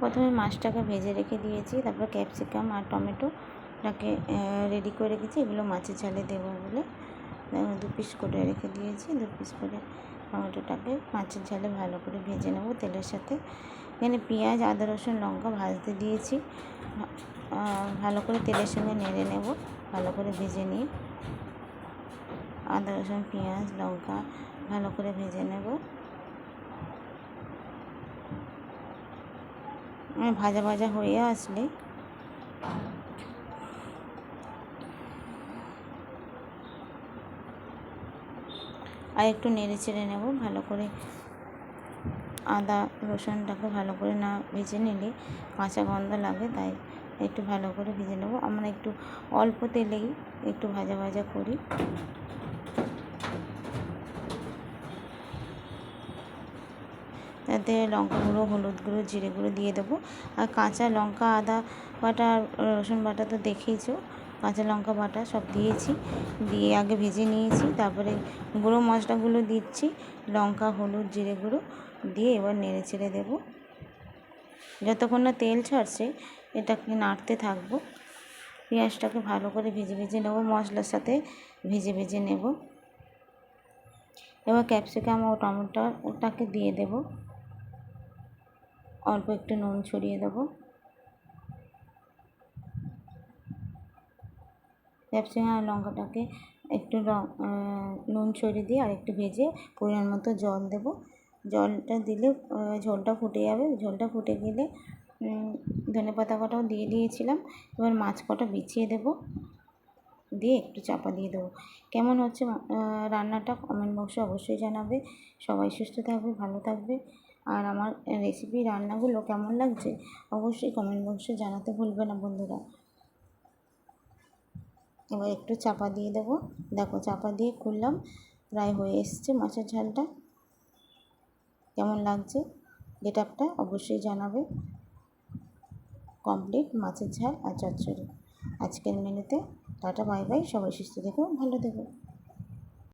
প্রথমে মাছটাকে ভেজে রেখে দিয়েছি, তারপর ক্যাপসিকাম আর টমেটোটাকে রেডি করে রেখেছি, এগুলো মাছের ঝালে দেবো বলে 2 পিস করে রেখে দিয়েছি। 2 পিস করে টমেটোটাকে মাছের ঝালে ভালো করে ভেজে নেব তেলের সাথে। এখানে পেঁয়াজ, আদা, রসুন, লঙ্কা ভাজতে দিয়েছি, ভালো করে তেলের সঙ্গে নেড়ে নেব, ভালো করে ভেজে নিয়ে আদা, রসুন, পেঁয়াজ, লঙ্কা ভালো করে ভেজে নেব। ভাজা ভাজা হয়ে আসলে আর একটু নেড়ে চেড়ে নেব ভালো করে। আদা রসুনটাকে ভালো করে না ভেজে নিলে কাঁচা গন্ধ লাগে, তাই একটু ভালো করে ভেজে নেব। আমরা একটু অল্প তেলেই একটু ভাজা ভাজা করি। তাতে লঙ্কা গুঁড়ো, হলুদ গুঁড়ো, জিরে গুঁড়ো দিয়ে দেবো। আর কাঁচা লঙ্কা, আদা বাটা, রসুন বাটা তো দেখেইছো, কাঁচা লঙ্কা বাটা সব দিয়েছি, দিয়ে আগে ভেজে নিয়েছি। তারপরে গুঁড়ো মশলাগুলো দিচ্ছি, লঙ্কা, হলুদ, জিরে গুঁড়ো দিয়ে এবার নেড়ে চেড়ে দেবো যতক্ষণ না তেল ছাড়ছে। এটাকে নাড়তে থাকবো। পেঁয়াজটাকে ভালো করে ভেজে ভেজে নেবো, মশলার সাথে ভেজে ভেজে নেব। এবার ক্যাপসিকাম ও টমেটোটাকে দিয়ে দেবো, অল্প একটু নুন ছড়িয়ে দেবো। ক্যাপসিকাম আর লঙ্কাটাকে একটু নুন ছড়িয়ে দিয়ে আর একটু ভেজে পরিমাণ মতো জল দেবো। জলটা দিলে ঝোলটা ফুটে যাবে। ঝোলটা ফুটে গেলে ধনেপাতা কটাও দিয়ে দিয়েছিলাম। এবার মাছ কটা বিছিয়ে দেবো, দিয়ে একটু চাপা দিয়ে দেবো। কেমন হচ্ছে রান্নাটা কমেন্ট বক্সে অবশ্যই জানাবে। সবাই সুস্থ থাকবে, ভালো থাকবে। আর আমার রেসিপি রান্নাগুলো কেমন লাগছে অবশ্যই কমেন্ট বক্সে জানাতে ভুলবে না বন্ধুরা। এবার একটু চাপা দিয়ে দেবো। দেখো চাপা দিয়ে খুললাম, প্রায় হয়ে এসছে মাছের ঝালটা। কেমন লাগছে গেটআপটা অবশ্যই জানাবে। কমপ্লিট মাছের ঝাল আর চচ্চড়ি আজকের মেনুতে। টাটা, বাই বাই, সবাই সুস্থ থেকো, ভালো থেকো।